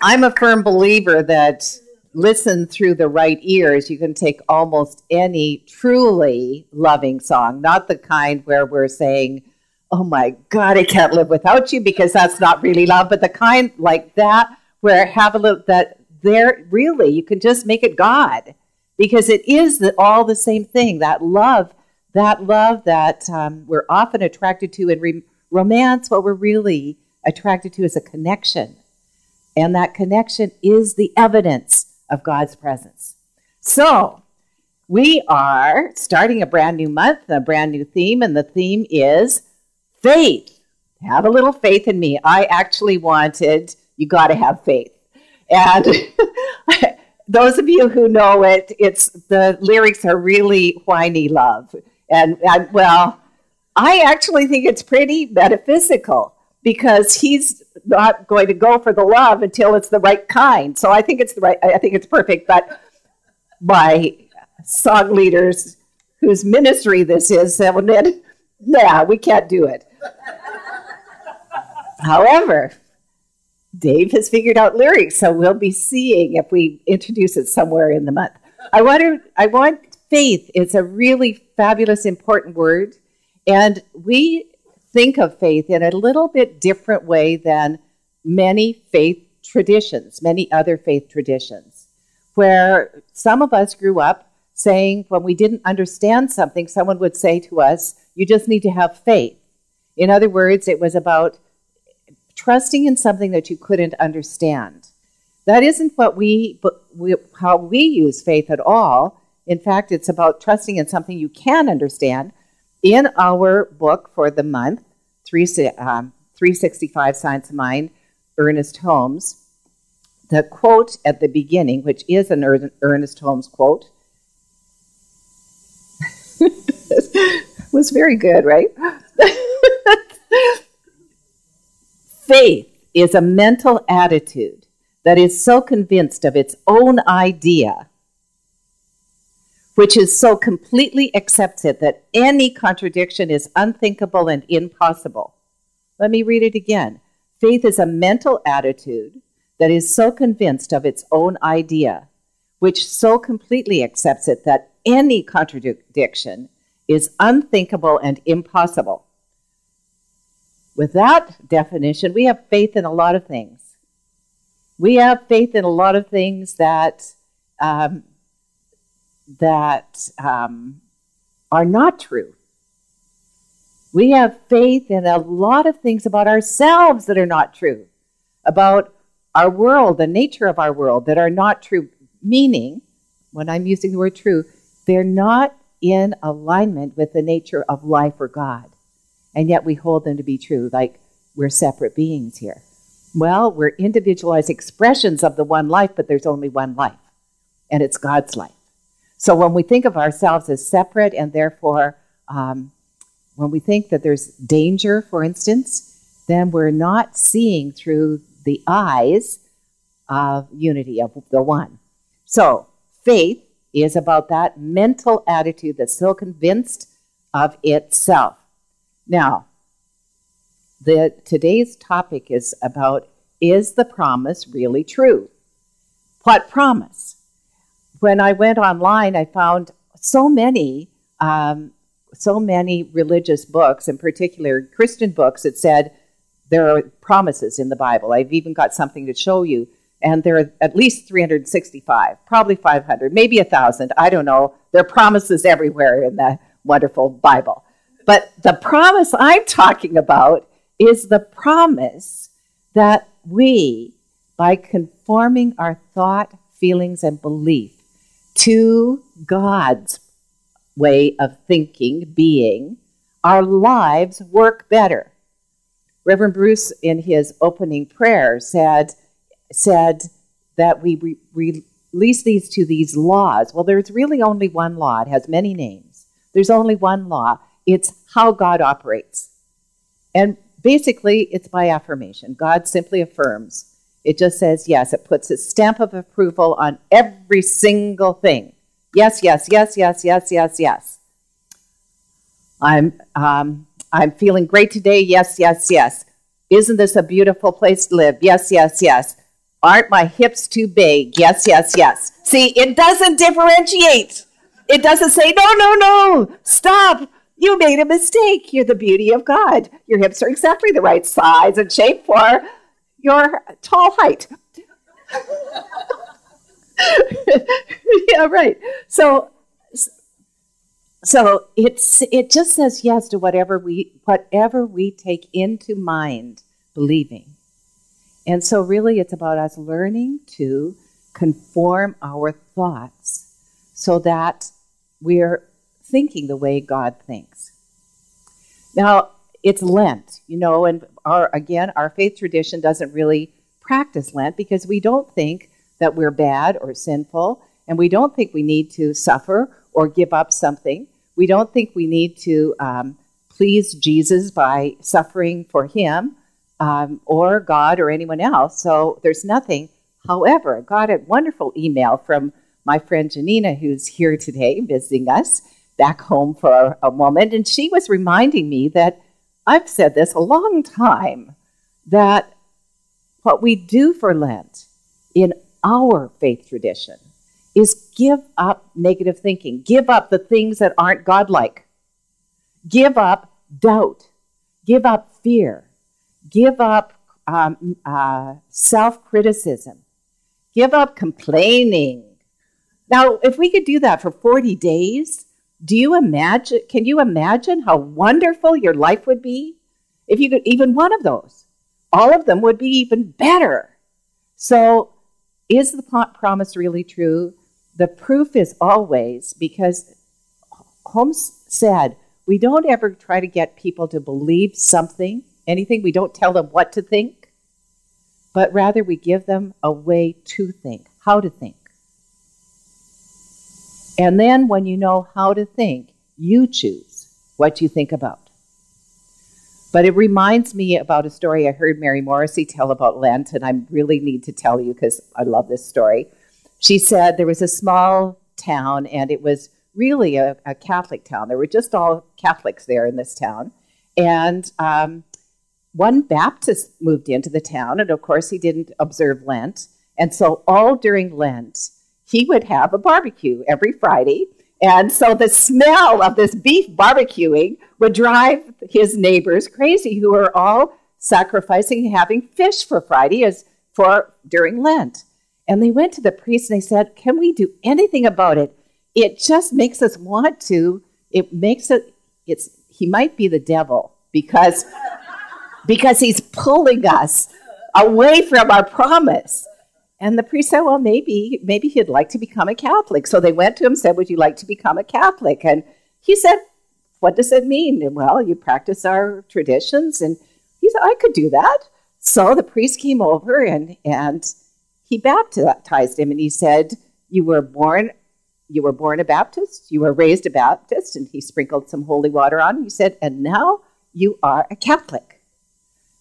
I'm a firm believer that listen through the right ears, you can take almost any truly loving song, not the kind where we're saying, oh my God, I can't live without you, because that's not really love, but the kind like that where have a little, that there really, you can just make it God, because it is all the same thing, that love that we're often attracted to in romance. What we're really attracted to is a connection. And that connection is the evidence of God's presence. So we are starting a brand new month, a brand new theme, and the theme is faith. Have a little faith in me. I actually wanted, you got to have faith. And those of you who know it, the lyrics are really whiny love. And well, I actually think it's pretty metaphysical, because he's not going to go for the love until it's the right kind. So I think it's perfect. But my song leaders, whose ministry this is, said, nah, we can't do it. However, Dave has figured out lyrics, so we'll be seeing if we introduce it somewhere in the month. I want faith. It's a really fabulous, important word. And we think of faith in a little bit different way than many other faith traditions, where some of us grew up saying when we didn't understand something, someone would say to us, you just need to have faith. In other words, it was about trusting in something that you couldn't understand. That isn't how we use faith at all. In fact, it's about trusting in something you can understand. In our book for the month, 365 Science of Mind, Ernest Holmes, the quote at the beginning, which is an Ernest Holmes quote, was very good, right? Faith is a mental attitude that is so convinced of its own idea, which is so completely accepts it that any contradiction is unthinkable and impossible. Let me read it again. Faith is a mental attitude that is so convinced of its own idea, which so completely accepts it that any contradiction is unthinkable and impossible. With that definition, we have faith in a lot of things. We have faith in a lot of things that are not true. We have faith in a lot of things about ourselves that are not true, about our world, the nature of our world, that are not true, meaning, when I'm using the word true, they're not in alignment with the nature of life or God, and yet we hold them to be true, like we're separate beings here. Well, we're individualized expressions of the one life, but there's only one life, and it's God's life. So when we think of ourselves as separate, and therefore when we think that there's danger, for instance, then we're not seeing through the eyes of unity, of the one. So faith is about that mental attitude that's so convinced of itself. Now, today's topic is about, is the promise really true? What promise? When I went online, I found so many religious books, in particular Christian books, that said there are promises in the Bible. I've even got something to show you, and there are at least 365, probably 500, maybe 1,000. I don't know. There are promises everywhere in the wonderful Bible. But the promise I'm talking about is the promise that we, by conforming our thought, feelings, and belief to God's way of thinking, being, our lives work better. Reverend Bruce, in his opening prayer, said that we release these laws. Well, there's really only one law. It has many names. There's only one law. It's how God operates. And basically, it's by affirmation. God simply affirms. It just says yes. It puts its stamp of approval on every single thing. Yes, yes, yes, yes, yes, yes, yes. I'm feeling great today. Yes, yes, yes. Isn't this a beautiful place to live? Yes, yes, yes. Aren't my hips too big? Yes, yes, yes. See, it doesn't differentiate. It doesn't say, no, no, no, stop. You made a mistake. You're the beauty of God. Your hips are exactly the right size and shape for your tall height. Yeah, right. So it just says yes to whatever we take into mind believing. And so really it's about us learning to conform our thoughts so that we're thinking the way God thinks. Now, it's Lent, and our faith tradition doesn't really practice Lent because we don't think that we're bad or sinful, and we don't think we need to suffer or give up something. We don't think we need to please Jesus by suffering for him or God or anyone else. So there's nothing. However, I got a wonderful email from my friend Janina, who's here today visiting us back home for a moment, and she was reminding me that I've said this a long time, that what we do for Lent in our faith tradition is give up negative thinking, give up the things that aren't godlike, give up doubt, give up fear, give up self-criticism, give up complaining. Now, if we could do that for 40 days, can you imagine how wonderful your life would be? If you could, even one of those, all of them would be even better. So is the promise really true? The proof is always, because Holmes said, we don't ever try to get people to believe anything. We don't tell them what to think, but rather we give them a way to think, how to think. And then when you know how to think, you choose what you think about. But it reminds me about a story I heard Mary Morrissey tell about Lent, and I really need to tell you because I love this story. She said there was a small town, and it was really a Catholic town. There were just all Catholics there in this town. And one Baptist moved into the town, and of course he didn't observe Lent. And so all during Lent, he would have a barbecue every Friday. And so the smell of this beef barbecuing would drive his neighbors crazy, who were all sacrificing and having fish for Friday during Lent. And they went to the priest and they said, can we do anything about it? It just makes us want to. He might be the devil because he's pulling us away from our promise. And the priest said, well, maybe he'd like to become a Catholic. So they went to him and said, would you like to become a Catholic? And he said, what does it mean? And, well, you practice our traditions. And he said, I could do that. So the priest came over and he baptized him. And he said, you were born a Baptist, you were raised a Baptist. And he sprinkled some holy water on him. He said, and now you are a Catholic.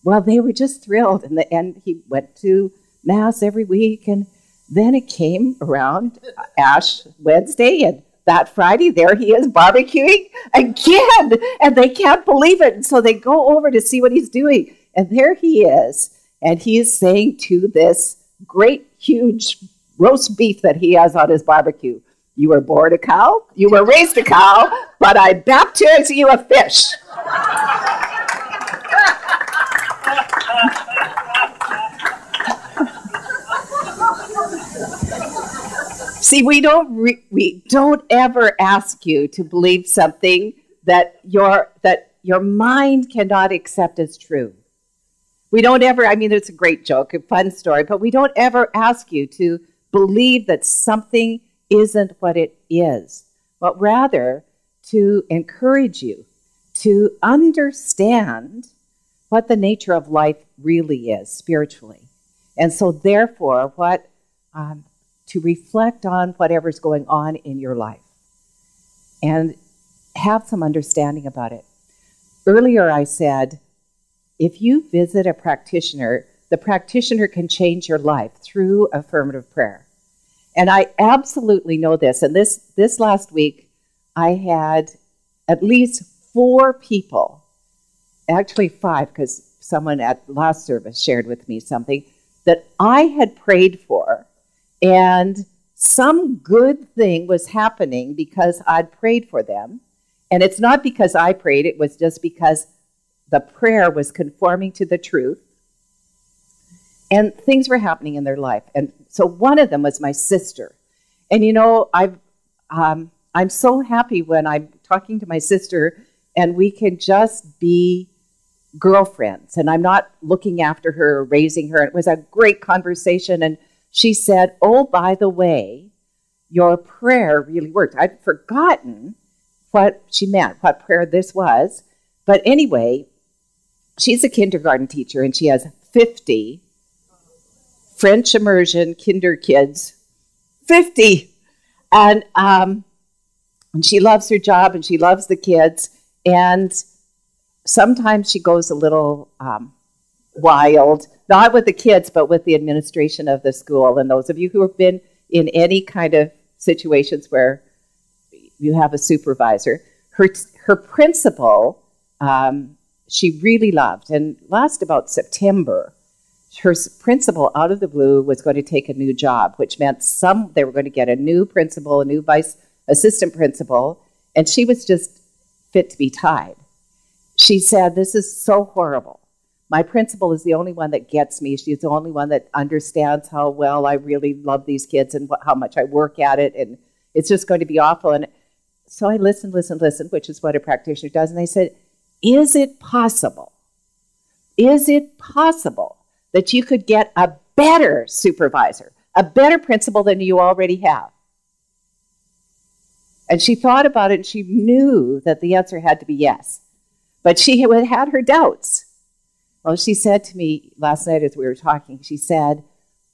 Well, they were just thrilled. And he went to Mass every week, and then it came around Ash Wednesday, and that Friday, there he is barbecuing again, and they can't believe it. And so they go over to see what he's doing, and there he is, and he is saying to this great, huge roast beef that he has on his barbecue, you were born a cow, you were raised a cow, but I baptize you a fish. See, we don't ever ask you to believe something that your mind cannot accept as true. We don't ever, it's a great joke, a fun story, but we don't ever ask you to believe that something isn't what it is, but rather to encourage you to understand what the nature of life really is spiritually. And so therefore, to reflect on whatever's going on in your life and have some understanding about it. Earlier I said, if you visit a practitioner, the practitioner can change your life through affirmative prayer. And I absolutely know this. And this last week, I had at least 4 people, actually 5, because someone at last service shared with me something, that I had prayed for, and some good thing was happening because I'd prayed for them. And it's not because I prayed, it was just because the prayer was conforming to the truth. And things were happening in their life. And so one of them was my sister. And I'm so happy when I'm talking to my sister and we can just be girlfriends. And I'm not looking after her or raising her. It was a great conversation. And she said, oh, by the way, your prayer really worked. I'd forgotten what she meant, what prayer this was. But anyway, she's a kindergarten teacher and she has 50 French immersion kinder kids. 50! And she loves her job and she loves the kids. And sometimes she goes a little wild, not with the kids, but with the administration of the school. And those of you who have been in any kind of situations where you have a supervisor, her principal, she really loved. And last about September, her principal out of the blue was going to take a new job, which meant they were going to get a new principal, a new vice assistant principal, and she was just fit to be tied. She said, this is so horrible. My principal is the only one that gets me. She's the only one that understands how well I really love these kids and how much I work at it, and it's just going to be awful. And so I listened, which is what a practitioner does, and I said, is it possible that you could get a better supervisor, a better principal than you already have? And she thought about it, and she knew that the answer had to be yes. But she had her doubts. Well, she said to me last night as we were talking, she said,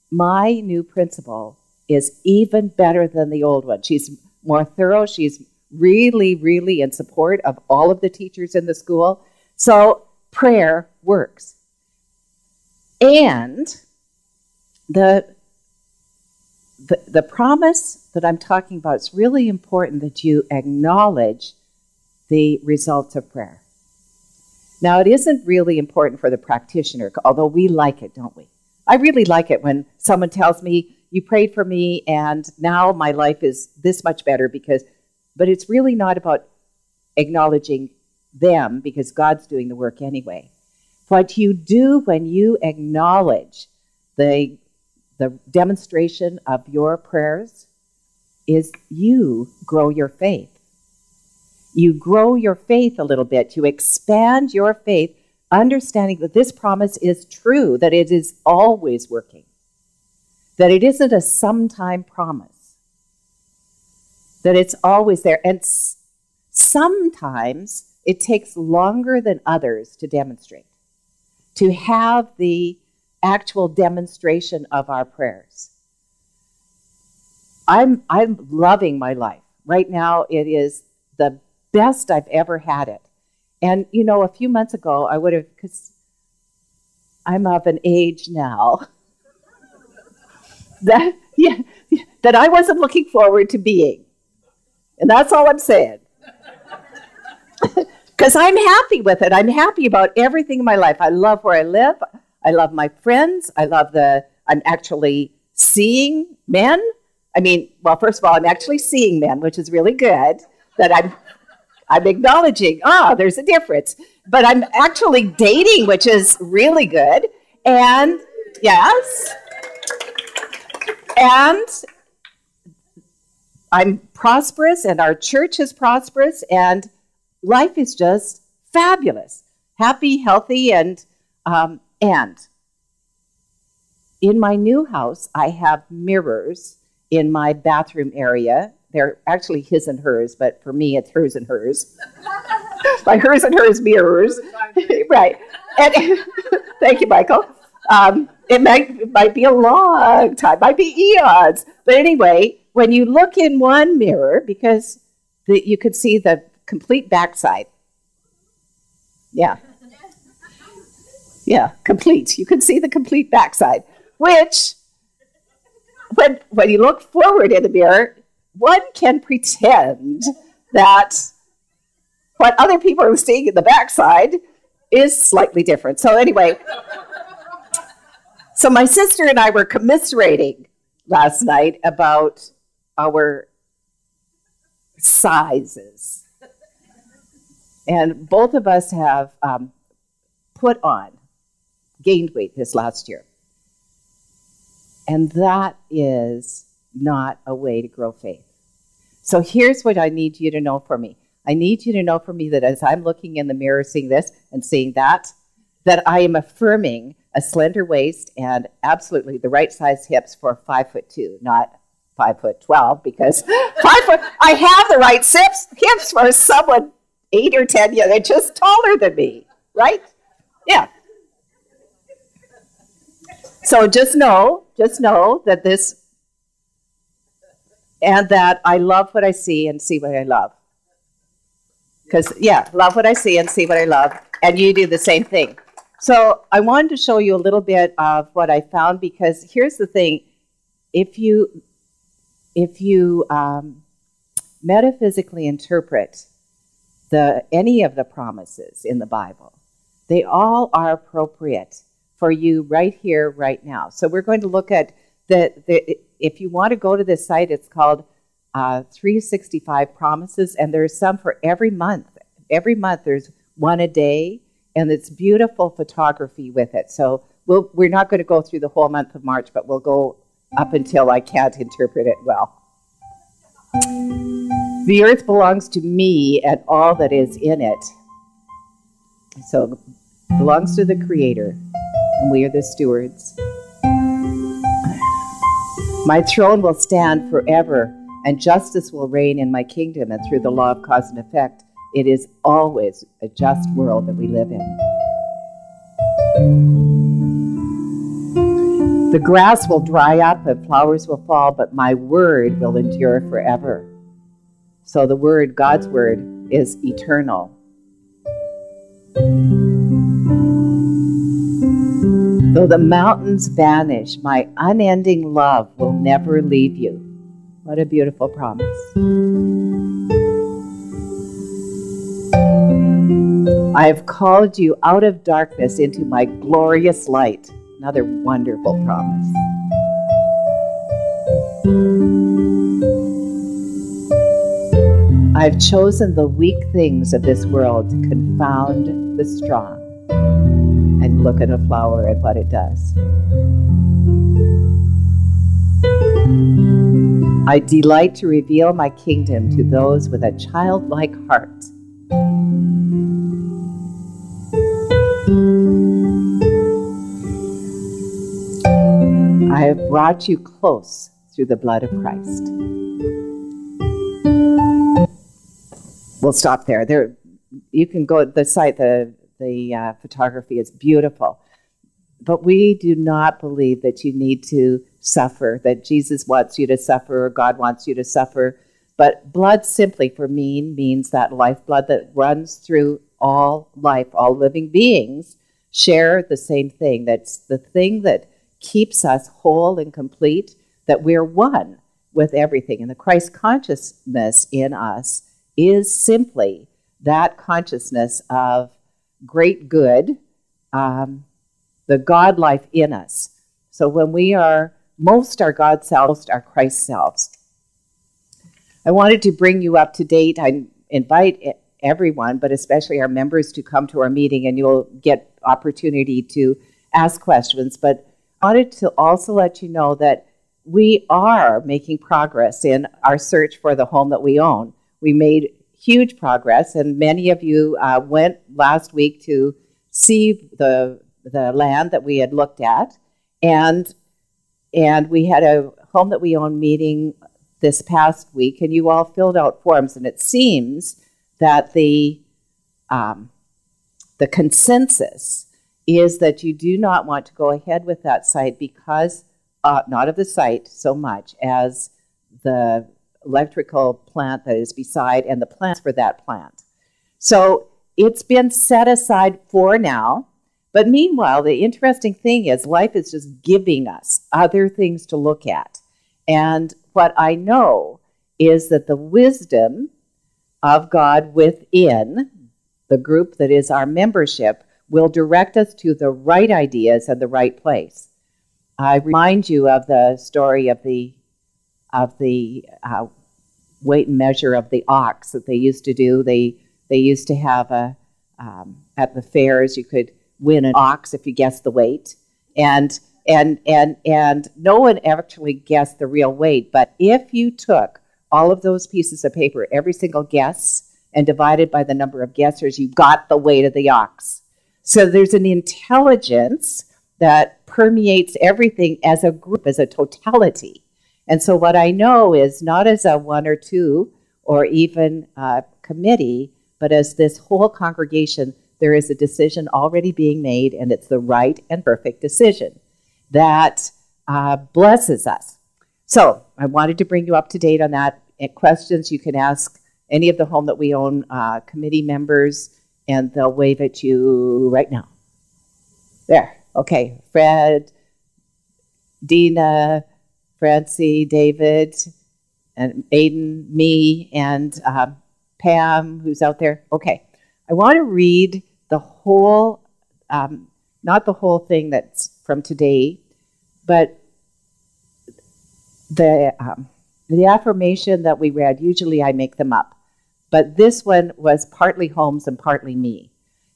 my new principal is even better than the old one. She's more thorough. She's really, really in support of all of the teachers in the school. So prayer works. And the promise that I'm talking about, it's really important that you acknowledge the results of prayer. Now, it isn't really important for the practitioner, although we like it, don't we? I really like it when someone tells me, you prayed for me, and now my life is this much better but it's really not about acknowledging them because God's doing the work anyway. What you do when you acknowledge the demonstration of your prayers is you grow your faith. You grow your faith a little bit. You expand your faith, understanding that this promise is true, that it is always working, that it isn't a sometime promise, that it's always there. And sometimes it takes longer than others to demonstrate, to have the actual demonstration of our prayers. I'm loving my life. Right now, it is the best I've ever had it. And, a few months ago, I would have, because I'm of an age now, that I wasn't looking forward to being. And that's all I'm saying. Because I'm happy with it. I'm happy about everything in my life. I love where I live. I love my friends. I'm actually seeing men. First of all, I'm actually seeing men, which is really good, that I'm acknowledging, there's a difference. But I'm actually dating, which is really good. And, yes. And I'm prosperous, and our church is prosperous, and life is just fabulous. Happy, healthy, and in my new house, I have mirrors in my bathroom area. They're actually his and hers, but for me, it's hers and hers. My hers and hers mirrors. Right. And thank you, Michael. It might be a long time, might be eons. But anyway, when you look in one mirror, because you could see the complete backside. Yeah. Yeah, complete. You can see the complete backside, which, when you look forward in the mirror, one can pretend that what other people are seeing in the backside is slightly different. So anyway, So my sister and I were commiserating last night about our sizes. And both of us have gained weight this last year. And that is not a way to grow faith. So here's what I need you to know for me. I need you to know for me that as I'm looking in the mirror, seeing this and seeing that I am affirming a slender waist and absolutely the right size hips for 5'2", not 5'12", because I have the right hips for someone 8 or 10 years. They're just taller than me, right? Yeah. So just know that this, and that I love what I see and see what I love. Because, love what I see and see what I love, and you do the same thing. So I wanted to show you a little bit of what I found, because here's the thing. If you metaphysically interpret any of the promises in the Bible, they all are appropriate for you right here, right now. So we're going to look at if you want to go to this site, it's called 365 Promises, and there's some for every month. Every month there's one a day, and it's beautiful photography with it. So we're not going to go through the whole month of March, but we'll go up until I can't interpret it well. The earth belongs to me and all that is in it. So it belongs to the Creator, and we are the stewards. My throne will stand forever, and justice will reign in my kingdom, and through the law of cause and effect, it is always a just world that we live in. The grass will dry up and flowers will fall, but my word will endure forever. So the word, God's word, is eternal. Though the mountains vanish, my unending love will never leave you. What a beautiful promise. I have called you out of darkness into my glorious light. Another wonderful promise. I've chosen the weak things of this world to confound the strong. And look at a flower and what it does. I delight to reveal my kingdom to those with a childlike heart. I have brought you close through the blood of Christ. We'll stop there. You can go to the site. The photography is beautiful. But we do not believe that you need to suffer, that Jesus wants you to suffer or God wants you to suffer. But blood simply for me means that lifeblood that runs through all life, all living beings share the same thing. That's the thing that keeps us whole and complete, that we're one with everything. And the Christ consciousness in us is simply that consciousness of great good, the God life in us. So when we are most our God selves, our Christ selves. I wanted to bring you up to date. I invite everyone, but especially our members, to come to our meeting, and you'll get opportunity to ask questions. But I wanted to also let you know that we are making progress in our search for the home that we own. We made huge progress, and many of you went last week to see the land that we had looked at, and we had a home that we own meeting this past week, and you all filled out forms, and it seems that the consensus is that you do not want to go ahead with that site because, not of the site so much as the electrical plant that is beside and the plans for that plant. So it's been set aside for now. But meanwhile, the interesting thing is life is just giving us other things to look at. And what I know is that the wisdom of God within the group that is our membership will direct us to the right ideas and the right place. I remind you of the story of the weight and measure of the ox that they used to do. They used to have at the fairs you could win an ox if you guessed the weight, and no one actually guessed the real weight. But if you took all of those pieces of paper, every single guess, and divided by the number of guessers, you got the weight of the ox. So there's an intelligence that permeates everything as a group, as a totality. And so what I know is not as a one or two or even a committee, but as this whole congregation, there is a decision already being made, and it's the right and perfect decision that blesses us. So I wanted to bring you up to date on that. Questions you can ask any of the Home That We Own committee members, and they'll wave at you right now. There. Okay. Fred, Dina, Francie, David, and Aiden, me, and Pam, who's out there. Okay. I want to read the whole, not the whole thing that's from today, but the affirmation that we read. Usually I make them up, but this one was partly Holmes and partly me.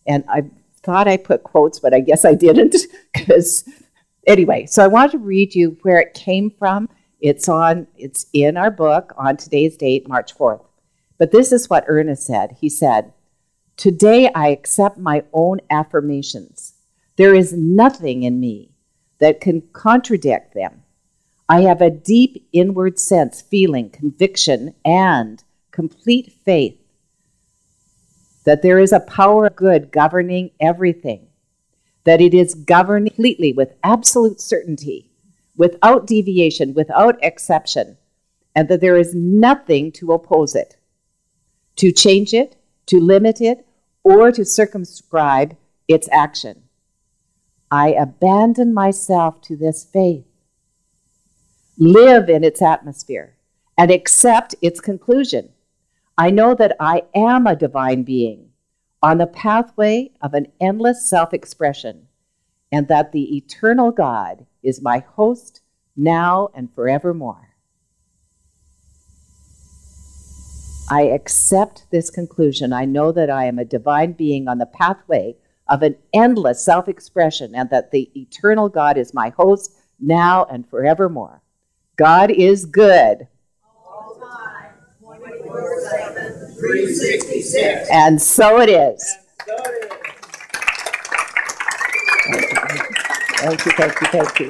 And I thought I put quotes, but I guess I didn't, because anyway, so I want to read you where it came from. It's in our book on today's date, March 4th. But this is what Ernest said. He said, "Today I accept my own affirmations. There is nothing in me that can contradict them. I have a deep inward sense, feeling, conviction, and complete faith that there is a power of good governing everything, that it is governed completely with absolute certainty, without deviation, without exception, and that there is nothing to oppose it, to change it, to limit it, or to circumscribe its action. I abandon myself to this faith, live in its atmosphere, and accept its conclusion. I know that I am a divine being on the pathway of an endless self-expression, and that the eternal God is my host now and forevermore. I accept this conclusion. I know that I am a divine being on the pathway of an endless self-expression, and that the eternal God is my host now and forevermore. God is good. All time, 24/7, 366. And so it is. Thank you, thank you, thank you.